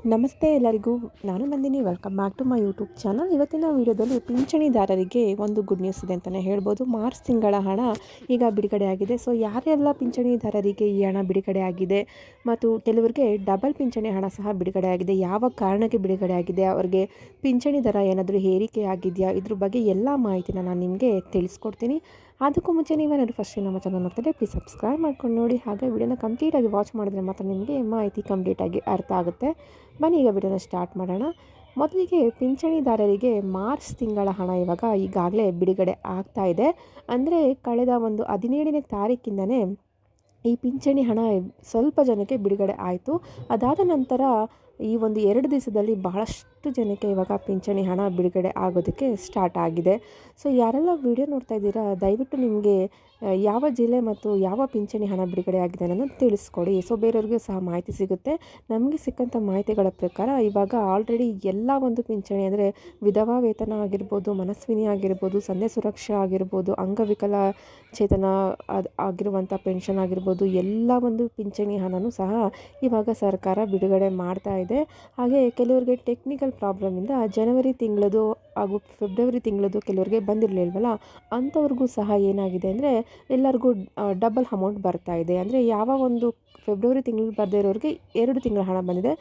ನಮಸ್ತೆ ಎಲ್ಲರಿಗೂ, ನಾನು Nandini. Welcome back to my YouTube channel. ಇವತ್ತಿನ ವಿಡಿಯೋದಲ್ಲಿ ಪಿಂಚಣಿದಾರರಿಗೆ ಒಂದು ಗುಡ್ ನ್ಯೂಸ್ ಇದೆ ಅಂತಲೇ ಹೇಳ್ಬೋದು. ಮಾರ್ಚ್ ತಿಂಗಳ ಹಣ ಈಗ ಬಿಡುಗಡೆ ಆಗಿದೆ. ಸೊ ಯಾರೆಲ್ಲ ಪಿಂಚಣಿದಾರರಿಗೆ ಈ ಹಣ ಬಿಡುಗಡೆ ಆಗಿದೆ ಮತ್ತು ಕೆಲವರಿಗೆ ಡಬಲ್ ಪಿಂಚಣಿ ಹಣ ಸಹ ಬಿಡುಗಡೆ ಆಗಿದೆ, ಯಾವ ಕಾರಣಕ್ಕೆ ಬಿಡುಗಡೆ ಆಗಿದೆ, ಅವರಿಗೆ ಪಿಂಚಣಿ ದರ ಏನಾದರೂ ಏರಿಕೆ ಆಗಿದೆಯಾ, ಇದ್ರ ಬಗ್ಗೆ ಎಲ್ಲ ಮಾಹಿತಿನ ನಾನು ನಿಮಗೆ ತಿಳಿಸ್ಕೊಡ್ತೀನಿ. ಅದಕ್ಕೂ ಮುಂಚೆ ನೀವೇನಾದರೂ ಫಸ್ಟ್ ನಮ್ಮ ಚಾನಲ್ ನೋಡ್ತಿದ್ದೆ ಪ್ಲೀಸ್ ಸಬ್ಸ್ಕ್ರೈಬ್ ಮಾಡ್ಕೊಂಡು ನೋಡಿ. ಹಾಗೆ ವಿಡಿಯೋನ ಕಂಪ್ಲೀಟಾಗಿ ವಾಚ್ ಮಾಡಿದ್ರೆ ಮಾತ್ರ ನಿಮಗೆ ಮಾಹಿತಿ ಕಂಪ್ಲೀಟಾಗಿ ಅರ್ಥ ಆಗುತ್ತೆ. ಬನ್ನಿ ಈಗ ವಿಡಿಯೋನ ಸ್ಟಾರ್ಟ್ ಮಾಡೋಣ. ಮೊದಲಿಗೆ ಪಿಂಚಣಿದಾರರಿಗೆ ಮಾರ್ಚ್ ತಿಂಗಳ ಹಣ ಈಗಾಗಲೇ ಬಿಡುಗಡೆ ಆಗ್ತಾ ಇದೆ. ಅಂದರೆ ಕಳೆದ ಒಂದು 17ನೇ ತಾರೀಕಿಂದನೇ ಈ ಪಿಂಚಣಿ ಹಣ ಸ್ವಲ್ಪ ಜನಕ್ಕೆ ಬಿಡುಗಡೆ ಆಯಿತು. ಅದಾದ ನಂತರ ಈ ಒಂದು 2 ದಿವಸದಲ್ಲಿ ಬಹಳಷ್ಟು ಜನಕ್ಕೆ ಇವಾಗ ಪಿಂಚಣಿ ಹಣ ಬಿಡುಗಡೆ ಆಗೋದಕ್ಕೆ ಸ್ಟಾರ್ಟ್ ಆಗಿದೆ. ಸೊ ಯಾರೆಲ್ಲ ವಿಡಿಯೋ ನೋಡ್ತಾ ಇದ್ದೀರಾ, ದಯವಿಟ್ಟು ನಿಮಗೆ ಯಾವ ಜಿಲ್ಲೆ ಮತ್ತು ಯಾವ ಪಿಂಚಣಿ ಹಣ ಬಿಡುಗಡೆ ಆಗಿದೆ ಅನ್ನೋದನ್ನು ತಿಳಿಸ್ಕೊಡಿ. ಸೊ ಬೇರೆಯವ್ರಿಗೆ ಸಹ ಮಾಹಿತಿ ಸಿಗುತ್ತೆ. ನಮಗೆ ಸಿಕ್ಕಂಥ ಮಾಹಿತಿಗಳ ಪ್ರಕಾರ ಇವಾಗ ಆಲ್ರೆಡಿ ಎಲ್ಲ ಒಂದು ಪಿಂಚಣಿ ಅಂದರೆ ವಿಧವಾ ವೇತನ ಆಗಿರ್ಬೋದು, ಮನಸ್ವಿನಿ ಆಗಿರ್ಬೋದು, ಸಂಧ್ಯಾ ಸುರಕ್ಷಾ ಆಗಿರ್ಬೋದು, ಅಂಗವಿಕಲಚೇತನ ಆಗಿರುವಂಥ ಪೆನ್ಷನ್ ಆಗಿರ್ಬೋದು, ಎಲ್ಲ ಒಂದು ಪಿಂಚಣಿ ಹಣನೂ ಸಹ ಇವಾಗ ಸರ್ಕಾರ ಬಿಡುಗಡೆ ಮಾಡ್ತಾ ಇದೆ. ಹಾಗೆ ಕೆಲವರಿಗೆ ಟೆಕ್ನಿಕಲ್ ಪ್ರಾಬ್ಲಮಿಂದ ಜನವರಿ ತಿಂಗಳದು ಹಾಗೂ ಫೆಬ್ರವರಿ ತಿಂಗಳದು ಕೆಲವರಿಗೆ ಬಂದಿರಲಿಲ್ವಲ್ಲ, ಅಂಥವ್ರಿಗೂ ಸಹ ಏನಾಗಿದೆ ಅಂದರೆ ಎಲ್ಲರಿಗೂ ಡಬಲ್ ಅಮೌಂಟ್ ಬರ್ತಾ ಇದೆ. ಅಂದರೆ ಯಾವ ಒಂದು ಫೆಬ್ರವರಿ ತಿಂಗಳು ಬರದೇ ಇರೋರಿಗೆ 2 ತಿಂಗಳ ಹಣ ಬಂದಿದೆ,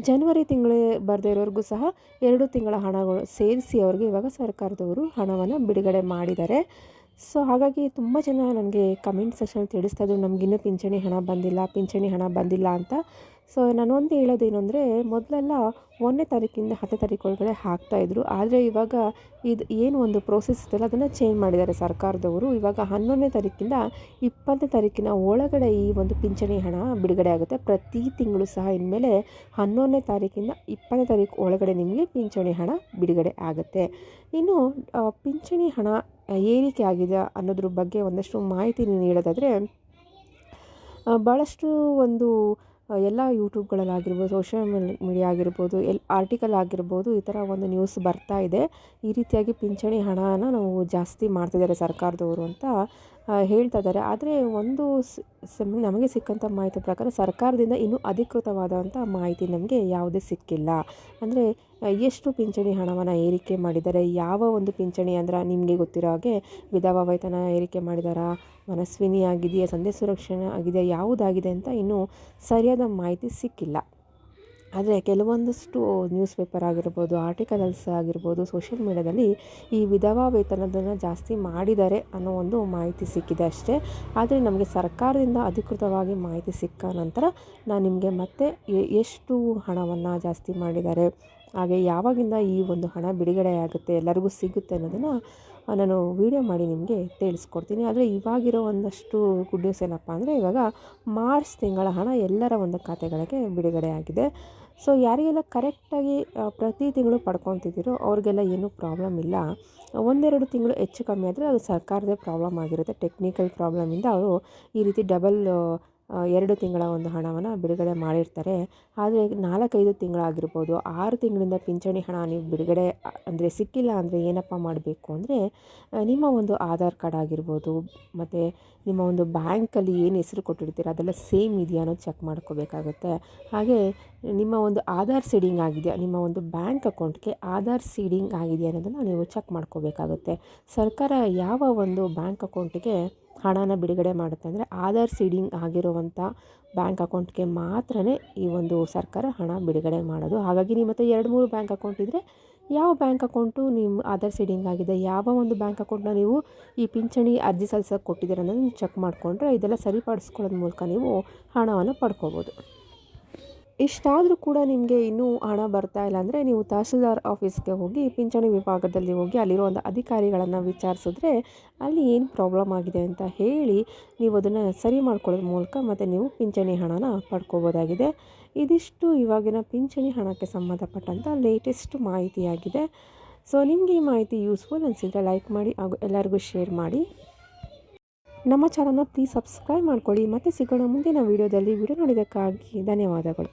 ಜನವರಿ ತಿಂಗಳು ಬರದೇ ಇರೋರಿಗೂ ಸಹ 2 ತಿಂಗಳ ಹಣಗಳು ಸೇರಿಸಿ ಅವ್ರಿಗೆ ಇವಾಗ ಸರ್ಕಾರದವರು ಹಣವನ್ನು ಬಿಡುಗಡೆ ಮಾಡಿದ್ದಾರೆ. ಸೊ ಹಾಗಾಗಿ ತುಂಬ ಜನ ನನಗೆ ಕಮೆಂಟ್ ಸೆಕ್ಷನ್ ತಿಳಿಸ್ತಾ ಇದ್ರು, ನಮಗಿನ್ನೂ ಪಿಂಚಣಿ ಹಣ ಬಂದಿಲ್ಲ ಅಂತ. ಸೊ ನಾನೊಂದು ಹೇಳೋದೇನು ಅಂದರೆ, ಮೊದಲೆಲ್ಲ 1ನೇ ತಾರೀಕಿಂದ 10ನೇ ತಾರೀಕು ಒಳಗಡೆ ಹಾಕ್ತಾಯಿದ್ರು. ಆದರೆ ಇವಾಗ ಇದು ಏನು ಒಂದು ಪ್ರೋಸೆಸ್ ಇತ್ತಲ್ಲ ಅದನ್ನು ಚೇಂಜ್ ಮಾಡಿದ್ದಾರೆ ಸರ್ಕಾರದವರು. ಇವಾಗ 11ನೇ ತಾರೀಕಿಂದ 20ನೇ ತಾರೀಕಿನ ಒಳಗಡೆ ಈ ಒಂದು ಪಿಂಚಣಿ ಹಣ ಬಿಡುಗಡೆ ಆಗುತ್ತೆ. ಪ್ರತಿ ತಿಂಗಳು ಸಹ ಇನ್ಮೇಲೆ 11ನೇ ತಾರೀಕಿಂದ 20ನೇ ತಾರೀಕು ಒಳಗಡೆ ನಿಮಗೆ ಪಿಂಚಣಿ ಹಣ ಬಿಡುಗಡೆ ಆಗುತ್ತೆ. ಇನ್ನು ಪಿಂಚಣಿ ಹಣ ಏರಿಕೆ ಆಗಿದೆ ಅನ್ನೋದ್ರ ಬಗ್ಗೆ ಒಂದಷ್ಟು ಮಾಹಿತಿ ನೀಡೋದಾದರೆ, ಭಾಳಷ್ಟು ಒಂದು ಎಲ್ಲ ಯೂಟ್ಯೂಬ್ಗಳಲ್ಲಾಗಿರ್ಬೋದು, ಸೋಷಿಯಲ್ ಮೀಡಿಯಾ ಆಗಿರ್ಬೋದು, ಆರ್ಟಿಕಲ್ ಆಗಿರ್ಬೋದು, ಈ ಥರ ಒಂದು ನ್ಯೂಸ್ ಬರ್ತಾ ಇದೆ. ಈ ರೀತಿಯಾಗಿ ಪಿಂಚಣಿ ಹಣನ ನಾವು ಜಾಸ್ತಿ ಮಾಡ್ತಿದ್ದಾರೆ ಸರ್ಕಾರದವರು ಅಂತ ಹೇಳ್ತಾ ಇದ್ದಾರೆ. ಆದರೆ ಒಂದು ನಮಗೆ ಸಿಕ್ಕಂಥ ಮಾಹಿತಿ ಪ್ರಕಾರ ಸರ್ಕಾರದಿಂದ ಇನ್ನೂ ಅಧಿಕೃತವಾದಂಥ ಮಾಹಿತಿ ನಮಗೆ ಯಾವುದೇ ಸಿಕ್ಕಿಲ್ಲ. ಅಂದರೆ ಎಷ್ಟು ಪಿಂಚಣಿ ಹಣವನ್ನು ಏರಿಕೆ ಮಾಡಿದ್ದಾರೆ, ಯಾವ ಒಂದು ಪಿಂಚಣಿ ಅಂದ್ರೆ ನಿಮಗೆ ಗೊತ್ತಿರೋ ಹಾಗೆ ವಿಧವಾ ವೇತನ ಏರಿಕೆ ಮಾಡಿದಾರಾ, ಮನಸ್ವಿನಿ ಆಗಿದೆಯಾ, ಸಂಧ್ಯಾ ಸುರಕ್ಷಾ ಆಗಿದೆಯಾ, ಯಾವುದಾಗಿದೆ ಅಂತ ಇನ್ನೂ ಸರಿಯಾದ ಮಾಹಿತಿ ಸಿಕ್ಕಿಲ್ಲ. ಆದರೆ ಕೆಲವೊಂದಷ್ಟು ನ್ಯೂಸ್ ಪೇಪರ್ ಆಗಿರ್ಬೋದು, ಆರ್ಟಿಕಲ್ಸ್ ಆಗಿರ್ಬೋದು, ಸೋಷಿಯಲ್ ಮೀಡಿಯಾದಲ್ಲಿ ಈ ವಿಧವಾ ವೇತನದನ್ನು ಜಾಸ್ತಿ ಮಾಡಿದ್ದಾರೆ ಅನ್ನೋ ಒಂದು ಮಾಹಿತಿ ಸಿಕ್ಕಿದೆ ಅಷ್ಟೇ. ಆದರೆ ನಮಗೆ ಸರ್ಕಾರದಿಂದ ಅಧಿಕೃತವಾಗಿ ಮಾಹಿತಿ ಸಿಕ್ಕ ನಂತರ ನಾನು ನಿಮಗೆ ಮತ್ತೆ ಎಷ್ಟು ಹಣವನ್ನು ಜಾಸ್ತಿ ಮಾಡಿದ್ದಾರೆ, ಹಾಗೆ ಯಾವಾಗಿಂದ ಈ ಒಂದು ಹಣ ಬಿಡುಗಡೆ ಆಗುತ್ತೆ, ಎಲ್ಲರಿಗೂ ಸಿಗುತ್ತೆ ಅನ್ನೋದನ್ನು ನಾನು ವಿಡಿಯೋ ಮಾಡಿ ನಿಮಗೆ ತಿಳಿಸ್ಕೊಡ್ತೀನಿ. ಆದರೆ ಇವಾಗಿರೋ ಒಂದಷ್ಟು ಗುಡ್ ನ್ಯೂಸ್ ಏನಪ್ಪ ಅಂದರೆ, ಇವಾಗ ಮಾರ್ಚ್ ತಿಂಗಳ ಹಣ ಎಲ್ಲರ ಒಂದು ಖಾತೆಗಳಿಗೆ ಬಿಡುಗಡೆ ಆಗಿದೆ. ಸೊ ಯಾರಿಗೆಲ್ಲ ಕರೆಕ್ಟಾಗಿ ಪ್ರತಿ ತಿಂಗಳು ಪಡ್ಕೊತಿದ್ದೀರೋ ಅವ್ರಿಗೆಲ್ಲ ಏನೂ ಪ್ರಾಬ್ಲಮ್ ಇಲ್ಲ. 1-2 ತಿಂಗಳು ಹೆಚ್ಚು ಕಮ್ಮಿ ಆದರೆ ಅದು ಸರ್ಕಾರದೇ ಪ್ರಾಬ್ಲಮ್ ಆಗಿರುತ್ತೆ. ಟೆಕ್ನಿಕಲ್ ಪ್ರಾಬ್ಲಮಿಂದ ಅವರು ಈ ರೀತಿ ಡಬಲ್ 2 ತಿಂಗಳ ಒಂದು ಹಣವನ್ನು ಬಿಡುಗಡೆ ಮಾಡಿರ್ತಾರೆ. ಆದರೆ 4-5 ತಿಂಗಳಾಗಿರ್ಬೋದು, 6 ತಿಂಗಳಿಂದ ಪಿಂಚಣಿ ಹಣ ನೀವು ಬಿಡುಗಡೆ ಅಂದರೆ ಸಿಕ್ಕಿಲ್ಲ ಅಂದರೆ ಏನಪ್ಪ ಮಾಡಬೇಕು ಅಂದರೆ, ನಿಮ್ಮ ಒಂದು ಆಧಾರ್ ಕಾರ್ಡ್ ಆಗಿರ್ಬೋದು ಮತ್ತು ನಿಮ್ಮ ಒಂದು ಬ್ಯಾಂಕಲ್ಲಿ ಏನು ಹೆಸರು ಕೊಟ್ಟಿರ್ತೀರ ಅದೆಲ್ಲ ಸೇಮ್ ಇದೆಯಾ ಅನ್ನೋದು ಚೆಕ್ ಮಾಡ್ಕೋಬೇಕಾಗುತ್ತೆ. ಹಾಗೆ ನಿಮ್ಮ ಒಂದು ಆಧಾರ್ ಸೀಡಿಂಗ್ ಆಗಿದೆಯಾ, ನಿಮ್ಮ ಒಂದು ಬ್ಯಾಂಕ್ ಅಕೌಂಟ್ಗೆ ಆಧಾರ್ ಸೀಡಿಂಗ್ ಆಗಿದೆಯಾ ಅನ್ನೋದನ್ನು ನೀವು ಚೆಕ್ ಮಾಡ್ಕೋಬೇಕಾಗುತ್ತೆ. ಸರ್ಕಾರ ಯಾವ ಒಂದು ಬ್ಯಾಂಕ್ ಅಕೌಂಟಿಗೆ ಹಣನ ಬಿಡುಗಡೆ ಮಾಡುತ್ತೆ ಅಂದರೆ, ಆಧಾರ್ ಸೀಡಿಂಗ್ ಆಗಿರುವಂಥ ಬ್ಯಾಂಕ್ ಅಕೌಂಟ್ಗೆ ಮಾತ್ರ ಈ ಒಂದು ಸರ್ಕಾರ ಹಣ ಬಿಡುಗಡೆ ಮಾಡೋದು. ಹಾಗಾಗಿ ನಿಮ್ಮ ಹತ್ರ 2-3 ಬ್ಯಾಂಕ್ ಅಕೌಂಟ್ ಇದ್ದರೆ ಯಾವ ಬ್ಯಾಂಕ್ ಅಕೌಂಟು ನಿಮ್ಮ ಆಧಾರ್ ಸೀಡಿಂಗ್ ಆಗಿದೆ, ಯಾವ ಒಂದು ಬ್ಯಾಂಕ್ ಅಕೌಂಟ್ನ ನೀವು ಈ ಪಿಂಚಣಿ ಅರ್ಜಿ ಸಲ್ಲಿಸೋಕೆ ಕೊಟ್ಟಿದ್ದೀರ ಅನ್ನೋದನ್ನು ಚೆಕ್ ಮಾಡಿಕೊಂಡ್ರೆ ಇದೆಲ್ಲ ಸರಿಪಡಿಸ್ಕೊಳ್ಳೋದ್ರ ಮೂಲಕ ನೀವು ಹಣವನ್ನು ಪಡ್ಕೋಬೋದು. ಇಷ್ಟಾದರೂ ಕೂಡ ನಿಮಗೆ ಇನ್ನೂ ಹಣ ಬರ್ತಾ ಇಲ್ಲ ಅಂದರೆ, ನೀವು ತಹಸೀಲ್ದಾರ್ ಆಫೀಸ್ಗೆ ಹೋಗಿ ಪಿಂಚಣಿ ವಿಭಾಗದಲ್ಲಿ ಹೋಗಿ ಅಲ್ಲಿರುವಂಥ ಅಧಿಕಾರಿಗಳನ್ನು ವಿಚಾರಿಸಿದ್ರೆ ಅಲ್ಲಿ ಏನು ಪ್ರಾಬ್ಲಮ್ ಆಗಿದೆ ಅಂತ ಹೇಳಿ ನೀವು ಅದನ್ನು ಸರಿ ಮಾಡ್ಕೊಳ್ಳೋದ್ರ ಮೂಲಕ ಮತ್ತು ನೀವು ಪಿಂಚಣಿ ಹಣನ ಪಡ್ಕೋಬೋದಾಗಿದೆ. ಇದಿಷ್ಟು ಇವಾಗಿನ ಪಿಂಚಣಿ ಹಣಕ್ಕೆ ಸಂಬಂಧಪಟ್ಟಂಥ ಲೇಟೆಸ್ಟ್ ಮಾಹಿತಿಯಾಗಿದೆ. ಸೊ ನಿಮಗೆ ಈ ಮಾಹಿತಿ ಯೂಸ್ಫುಲ್ ಅನಿಸಿದರೆ ಲೈಕ್ ಮಾಡಿ ಹಾಗೂ ಎಲ್ಲರಿಗೂ ಶೇರ್ ಮಾಡಿ. ನಮ್ಮ ಚಾನಲ್ನ ಪ್ಲೀಸ್ ಸಬ್ಸ್ಕ್ರೈಬ್ ಮಾಡ್ಕೊಳ್ಳಿ. ಮತ್ತೆ ಸಿಗೋಣ ಮುಂದಿನ ವೀಡಿಯೋದಲ್ಲಿ. ವಿಡಿಯೋ ನೋಡಿದ್ದಕ್ಕಾಗಿ ಧನ್ಯವಾದಗಳು.